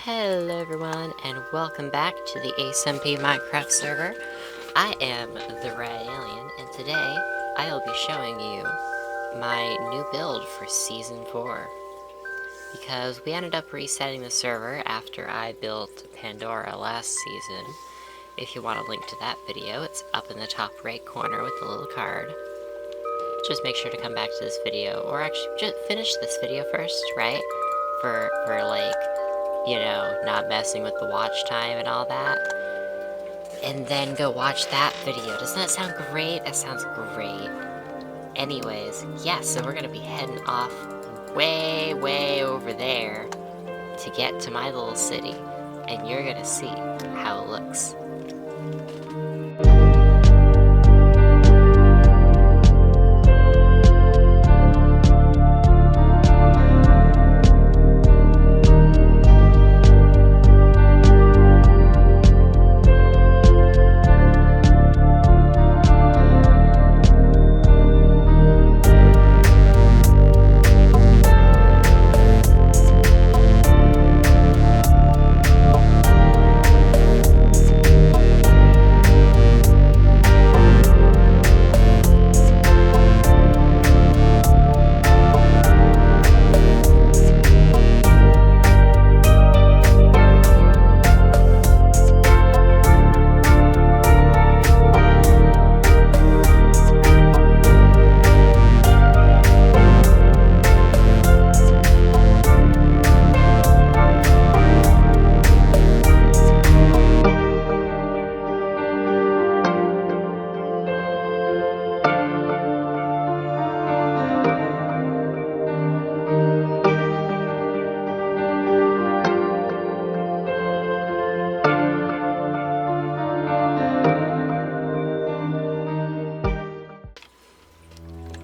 Hello everyone, and welcome back to the SMP Minecraft server. I am the Red Alien, and today I'll be showing you my new build for Season 4. Because we ended up resetting the server after I built Pandora last season. If you want a link to that video, it's up in the top right corner with the little card. Just make sure to come back to this video, or actually just finish this video first, right? For like, you know, not messing with the watch time and all that. And then go watch that video. Doesn't that sound great? That sounds great. Anyways, yeah, so we're gonna be heading off way over there to get to my little city. And you're gonna see how it looks.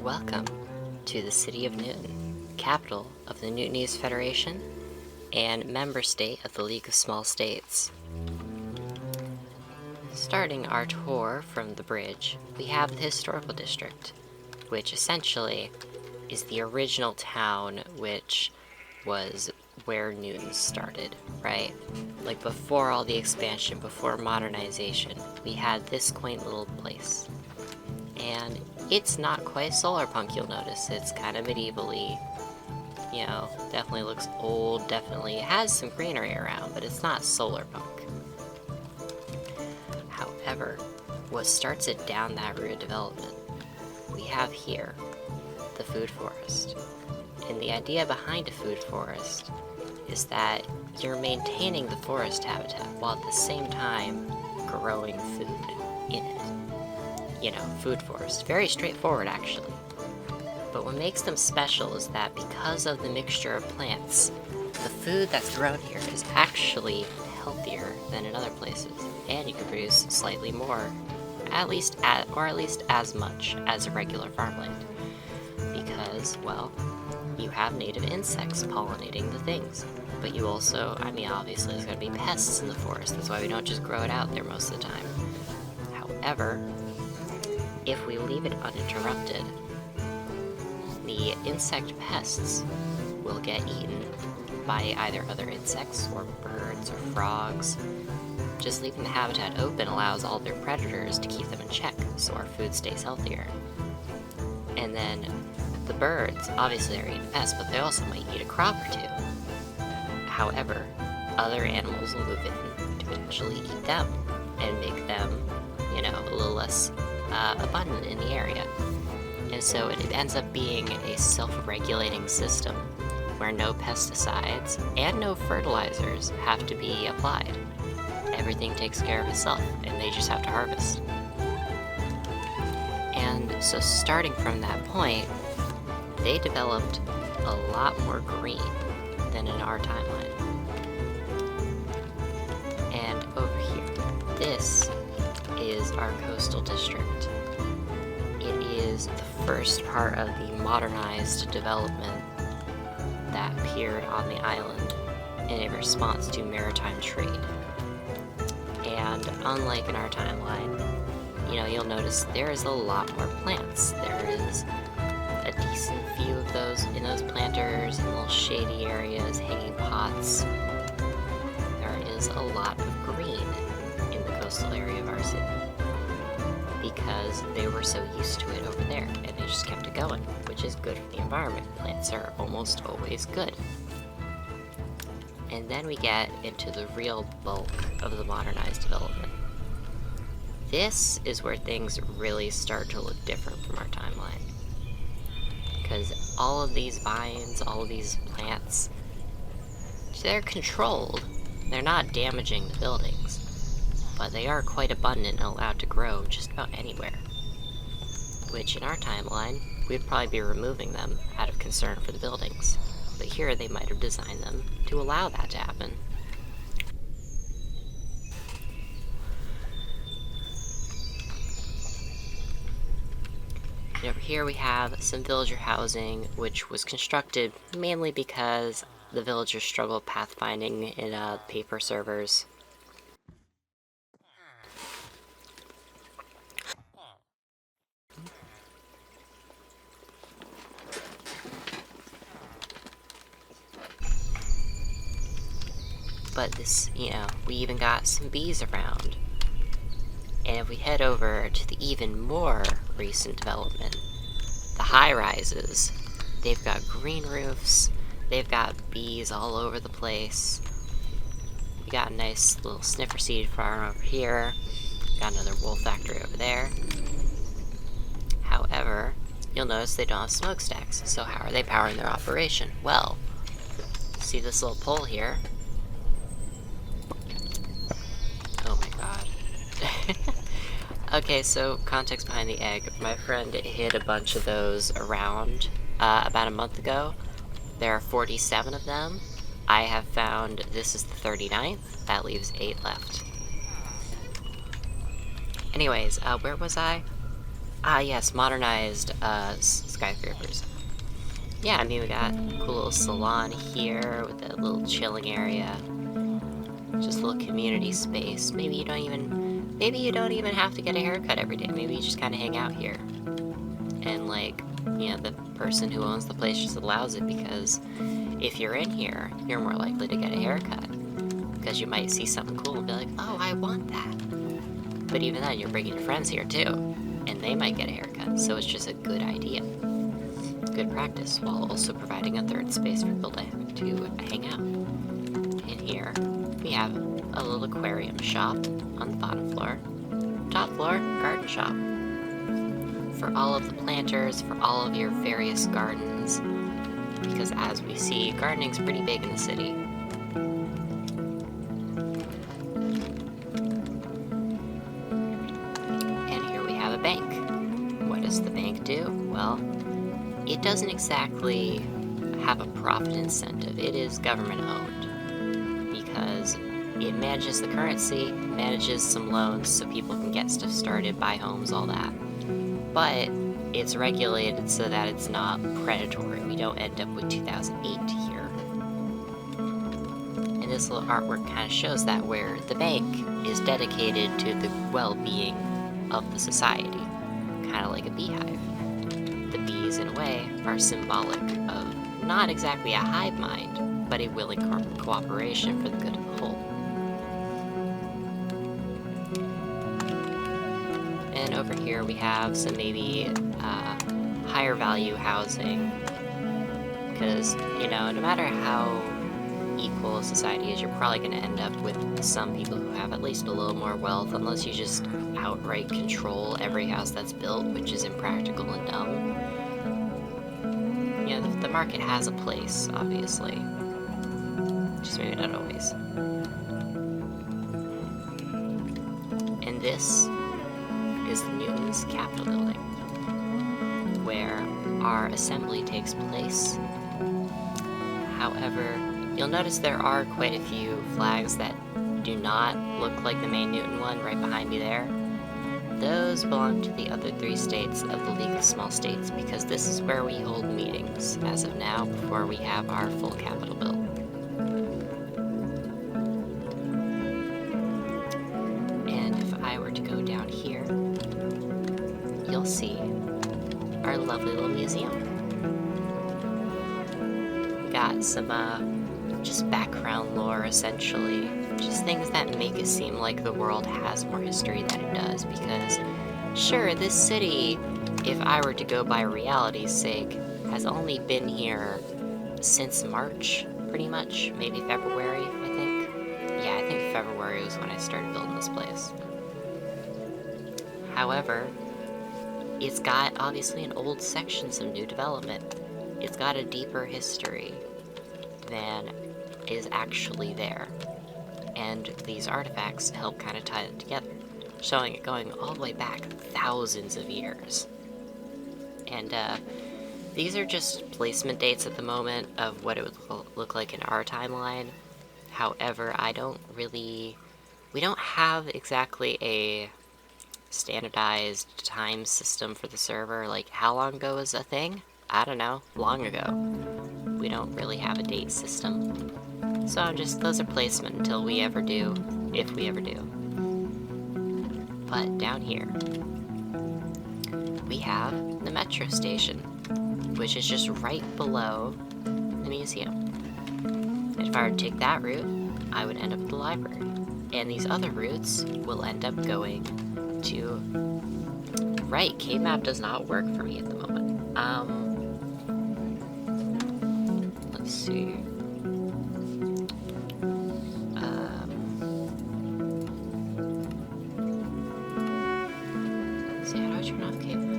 Welcome to the City of Newton, capital of the Newtonese Federation, and member state of the League of Small States. Starting our tour from the bridge, we have the Historical District, which essentially is the original town which was where Newton started, right? Like before all the expansion, before modernization, we had this quaint little place. And it's not quite Solarpunk, you'll notice. It's kind of medievally, you know, definitely looks old, definitely has some greenery around, but it's not Solarpunk. However, what starts it down that route of development, we have here the food forest. And the idea behind a food forest is that you're maintaining the forest habitat while at the same time growing food in it. You know, food forest. Very straightforward, actually. But what makes them special is that because of the mixture of plants, the food that's grown here is actually healthier than in other places, and you can produce slightly more, at least as much as a regular farmland. Because, well, you have native insects pollinating the things. But you also, I mean, obviously there's going to be pests in the forest. That's why we don't just grow it out there most of the time. However, if we leave it uninterrupted, the insect pests will get eaten by either other insects or birds or frogs. Just leaving the habitat open allows all their predators to keep them in check, so our food stays healthier. And then the birds, obviously they're eating pests, but they also might eat a crop or two. However, other animals will move in to potentially eat them and make them, you know, a little less abundant in the area. And so it ends up being a self-regulating system where no pesticides and no fertilizers have to be applied. Everything takes care of itself, and they just have to harvest. And so starting from that point, they developed a lot more green than in our timeline. And over here, this is our coastal district. It is the first part of the modernized development that appeared on the island in a response to maritime trade. And unlike in our timeline, you know, you'll notice there is a lot more plants. There is a decent few of those in those planters and little shady areas, hanging pots. was a lot of green in the coastal area of our city, because they were so used to it over there, and they just kept it going, which is good for the environment. Plants are almost always good. And then we get into the real bulk of the modernized development. This is where things really start to look different from our timeline. Because all of these vines, all of these plants, they're controlled. They're not damaging the buildings, but they are quite abundant and allowed to grow just about anywhere. Which in our timeline, we'd probably be removing them out of concern for the buildings. But here they might have designed them to allow that to happen. And over here we have some villager housing, which was constructed mainly because the villagers struggle with pathfinding in paper servers. But this, we even got some bees around. And if we head over to the even more recent development, the high-rises, they've got green roofs, they've got bees all over the place. We got a nice little sniffer seed farm over here, got another wool factory over there. However, you'll notice they don't have smokestacks, so how are they powering their operation? Well, see this little pole here? Oh my god. Okay, so context behind the egg. My friend hid a bunch of those around about a month ago. There are 47 of them. I have found this is the 39th. That leaves 8 left. Anyways, where was I? Ah, yes, modernized skyscrapers. Yeah, I mean, we got a cool little salon here with a little chilling area. Just a little community space. Maybe you don't even have to get a haircut every day. Maybe you just kind of hang out here. And the person who owns the place just allows it, because if you're in here, you're more likely to get a haircut. Because you might see something cool and be like, oh, I want that. But even then, you're bringing your friends here too, and they might get a haircut. So it's just a good idea. Good practice, while also providing a third space for people to hang out. In here, we have a little aquarium shop on the bottom floor. Top floor, garden shop. For all of the planters, for all of your various gardens. Because as we see, gardening's pretty big in the city. And here we have a bank. What does the bank do? Well, it doesn't exactly have a profit incentive. It is government owned. Because it manages the currency, manages some loans so people can get stuff started, buy homes, all that. But it's regulated so that it's not predatory. We don't end up with 2008 here. And this little artwork kind of shows that, where the bank is dedicated to the well-being of the society. Kind of like a beehive. The bees, in a way, are symbolic of not exactly a hive mind, but a willing cooperation for the good of the whole. And over here we have some maybe higher value housing, because, no matter how equal a society is, you're probably going to end up with some people who have at least a little more wealth, unless you just outright control every house that's built, which is impractical and dumb. The market has a place, obviously. Just maybe not always. And this is the Newton's Capitol building, where our assembly takes place. However, you'll notice there are quite a few flags that do not look like the main Newton one right behind me there. Those belong to the other 3 states of the League of Small States, because this is where we hold meetings, as of now, before we have our full Capitol built. And if I were to go down here, you'll see our lovely little museum. We got some just background lore, essentially. Just things that make it seem like the world has more history than it does, because, sure, this city, if I were to go by reality's sake, has only been here since March, pretty much. Maybe February, I think. Yeah, I think February was when I started building this place. However, it's got, obviously, an old sections of new development. It's got a deeper history than is actually there. And these artifacts help kind of tie it together, showing it going all the way back thousands of years. And these are just placement dates at the moment of what it would look like in our timeline. However, we don't have exactly a standardized time system for the server. Like, how long ago was a thing? I don't know, long ago. We don't really have a date system. So those are placement until we ever do, if we ever do. But down here, we have the metro station, which is just right below the museum. And if I were to take that route, I would end up at the library. And these other routes will end up going to... Right, K-map does not work for me at the moment. Let's see. How do I turn off K-map?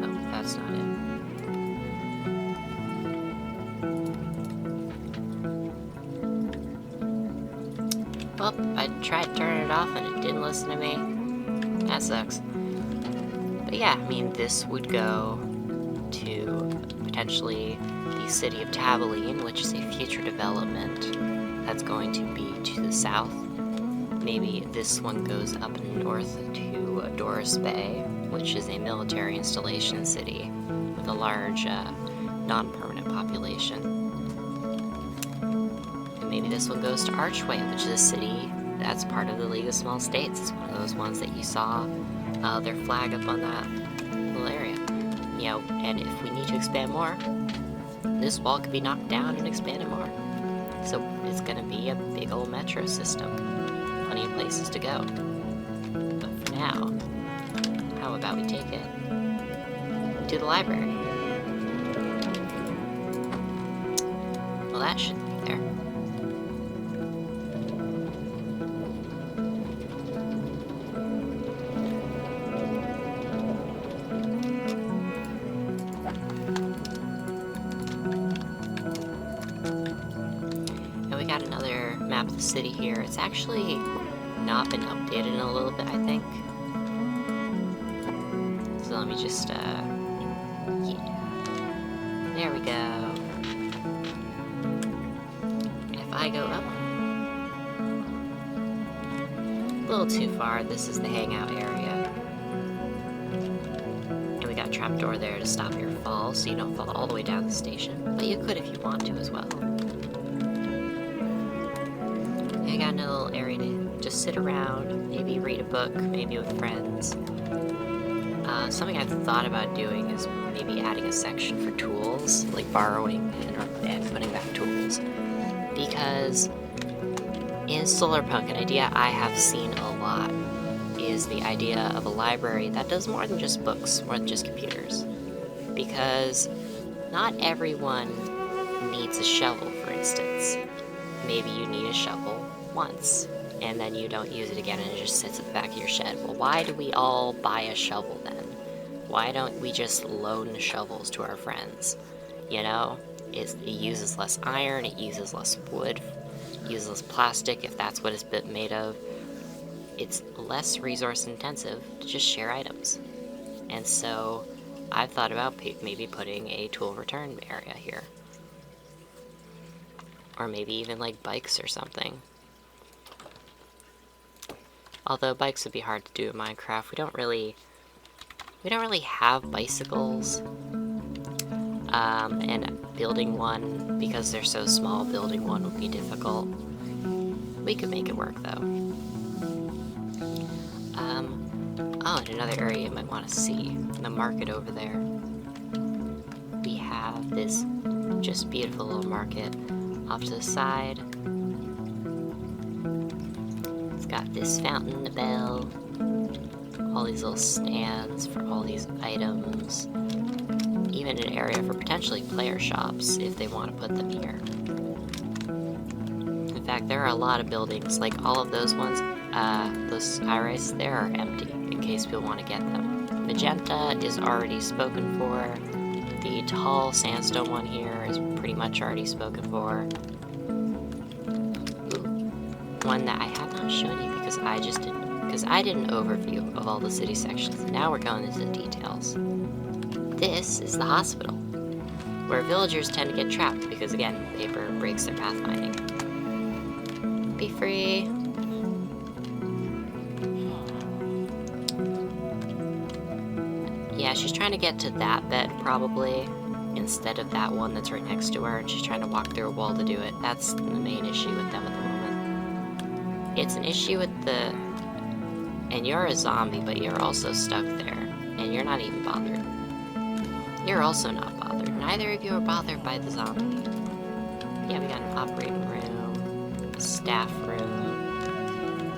Oh, that's not it. Well, I tried turning it off and it didn't listen to me. That sucks. But yeah, I mean, this would go to potentially the city of Tabaline, which is a future development that's going to be to the south. Maybe this one goes up north to Doris Bay, which is a military installation city with a large non-permanent population. And maybe this one goes to Archway, which is a city that's part of the League of Small States. It's one of those ones that you saw their flag up on that little area. You know, and if we need to expand more, this wall could be knocked down and expanded more. So it's gonna be a big old metro system. Plenty of places to go. But for now, how about we take it to the library? Well, that should be there. And we got another map of the city here. It's actually not been updated in a little bit, I think. So let me just, yeah. There we go. If I go up a little too far, this is the hangout area. And we got a trapdoor there to stop your fall, so you don't fall all the way down the station. But you could if you want to as well. I got a little area to just sit around, maybe read a book, maybe with friends. Something I've thought about doing is maybe adding a section for tools, like borrowing and putting back tools. Because in Solarpunk, an idea I have seen a lot is the idea of a library that does more than just books, more than just computers. Because not everyone needs a shovel, for instance. Maybe you need a shovel once, and then you don't use it again and it just sits at the back of your shed. Well, why do we all buy a shovel then? Why don't we just loan shovels to our friends? You know, it uses less iron, it uses less wood, it uses less plastic if that's what it's made of. It's less resource intensive to just share items. And so I've thought about maybe putting a tool return area here. Or maybe even like bikes or something. Although bikes would be hard to do in Minecraft. We don't really have bicycles. And building one, because they're so small, building one would be difficult. We could make it work though. Oh, and another area you might want to see, the market over there. We have this just beautiful little market. Off to the side, it's got this fountain, a bell, all these little stands for all these items, even an area for potentially player shops if they want to put them here. In fact, there are a lot of buildings, like all of those ones, those high-rises there are empty in case people want to get them. Magenta is already spoken for. The tall sandstone one here is pretty much already spoken for. Ooh, one that I have not shown you because I did an overview of all the city sections. Now we're going into the details. This is the hospital, where villagers tend to get trapped because, again, paper breaks their pathfinding. Be free. Yeah, she's trying to get to that bed, probably, instead of that one that's right next to her, and she's trying to walk through a wall to do it. That's the main issue with them at the moment. It's an issue with the... And you're a zombie, but you're also stuck there, and you're not even bothered. You're also not bothered. Neither of you are bothered by the zombie. Yeah, we got an operating room, a staff room.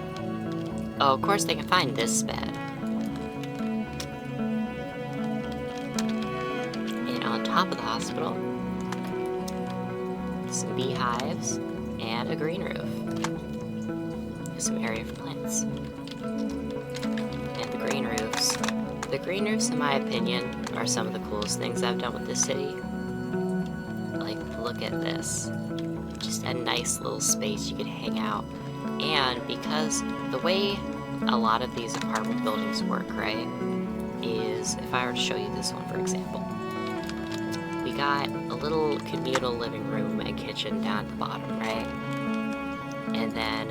Oh, of course they can find this bed. And on top of the hospital, some beehives and a green roof. Some area for plants. And the green roofs. The green roofs, in my opinion, are some of the coolest things I've done with this city. Like, look at this. Just a nice little space you could hang out. And because the way a lot of these apartment buildings work, right, is, if I were to show you this one, for example, we got a little communal living room and kitchen down at the bottom, right? And then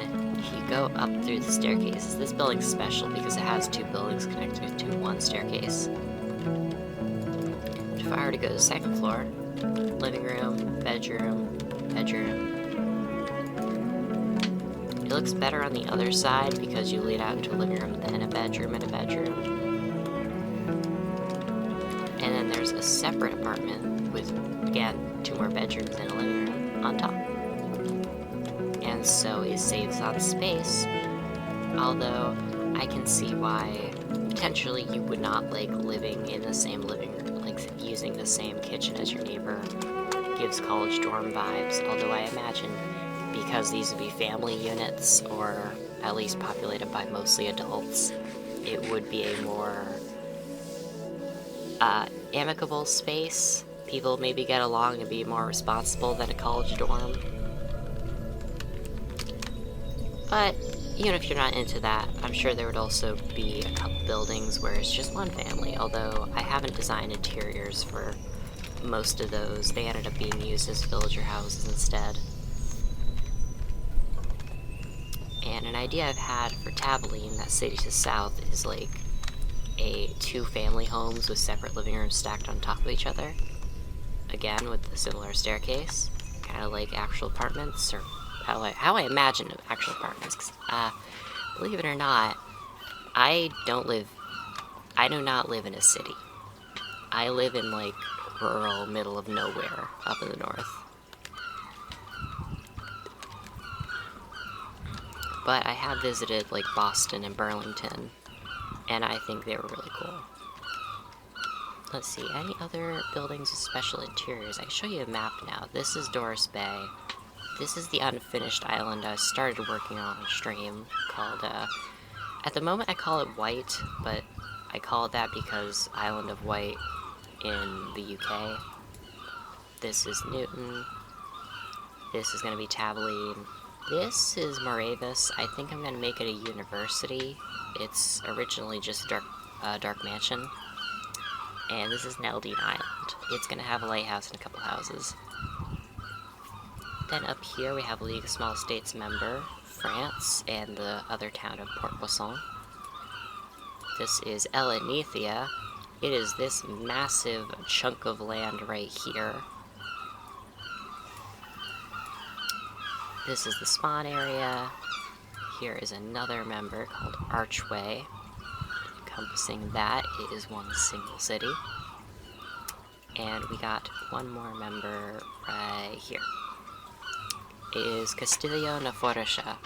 you go up through the staircases. This building's special because it has two buildings connected to one staircase. If I were to go to the second floor, living room, bedroom, bedroom. It looks better on the other side because you lead out into a living room and then a bedroom and a bedroom. And then there's a separate apartment with, again, 2 more bedrooms and a living room on top. And so it saves on space, although I can see why potentially you would not like living in the same living room, like using the same kitchen as your neighbor. Gives college dorm vibes, although I imagine because these would be family units, or at least populated by mostly adults, it would be a more amicable space. People maybe get along and be more responsible than a college dorm. But even if you're not into that, I'm sure there would also be a couple buildings where it's just one family, although I haven't designed interiors for most of those. They ended up being used as villager houses instead. And an idea I've had for Tabeline, that city to the south, is like 2 family homes with separate living rooms stacked on top of each other. Again, with a similar staircase, kind of like actual apartments, or how I imagine actual apartments. 'Cause, believe it or not, I do not live in a city. I live in like rural, middle of nowhere, up in the north. But I have visited like Boston and Burlington, and I think they were really cool. Let's see, any other buildings with special interiors? I can show you a map now. This is Doris Bay. This is the unfinished island I started working on a stream called, at the moment I call it White, but I call it that because Island of Wight in the UK. This is Newton. This is going to be Tabeline. This is Moravis. I think I'm going to make it a university. It's originally just a dark mansion. And this is Neldine Island. It's going to have a lighthouse and a couple houses. Then up here we have League of Small States member, France, and the other town of Port-Poisson. This is Elenethia. It is this massive chunk of land right here. This is the spawn area. Here is another member called Archway. Encompassing that, it is one single city. And we got one more member right here, is Castillo na Forja.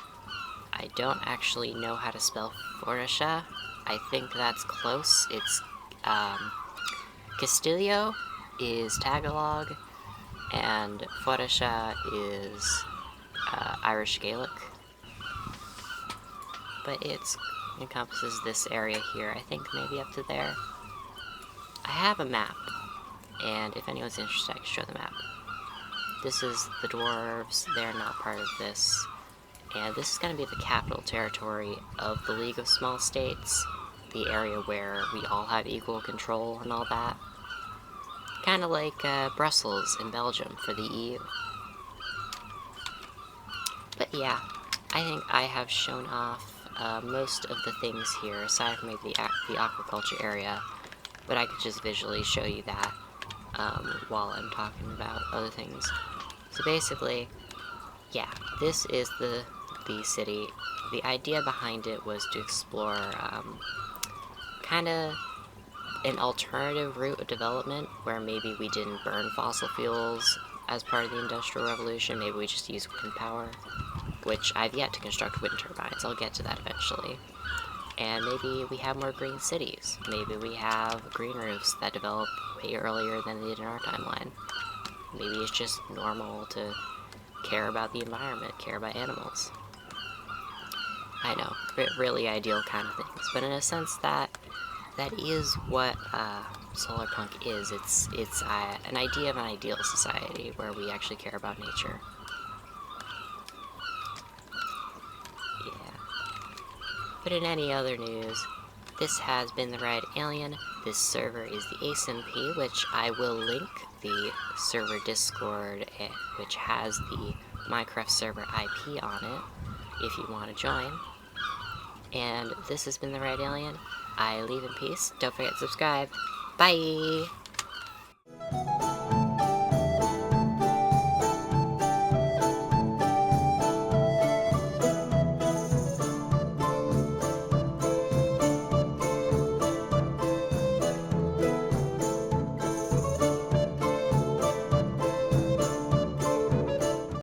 I don't actually know how to spell Forja. I think that's close. It's, Castillo is Tagalog, and Forja is Irish Gaelic. But it encompasses this area here, I think maybe up to there. I have a map, and if anyone's interested, I can show the map. This is the dwarves, they're not part of this. And this is going to be the capital territory of the League of Small States, the area where we all have equal control and all that. Kind of like Brussels in Belgium for the EU. But yeah, I think I have shown off most of the things here, aside from maybe the aquaculture area, but I could just visually show you that while I'm talking about other things. So basically, yeah, this is the city. The idea behind it was to explore kind of an alternative route of development where maybe we didn't burn fossil fuels as part of the Industrial Revolution, maybe we just use wind power, which I've yet to construct wind turbines, I'll get to that eventually. And maybe we have more green cities, maybe we have green roofs that develop way earlier than they did in our timeline. Maybe it's just normal to care about the environment, care about animals. I know, really ideal kind of things, but in a sense that is what Solarpunk is. It's an idea of an ideal society where we actually care about nature. Yeah. But in any other news, this has been the Red Alien. This server is the ASMP, which I will link the server Discord, which has the Minecraft server IP on it, if you want to join. And this has been the Red Alien. I leave in peace. Don't forget to subscribe. Bye!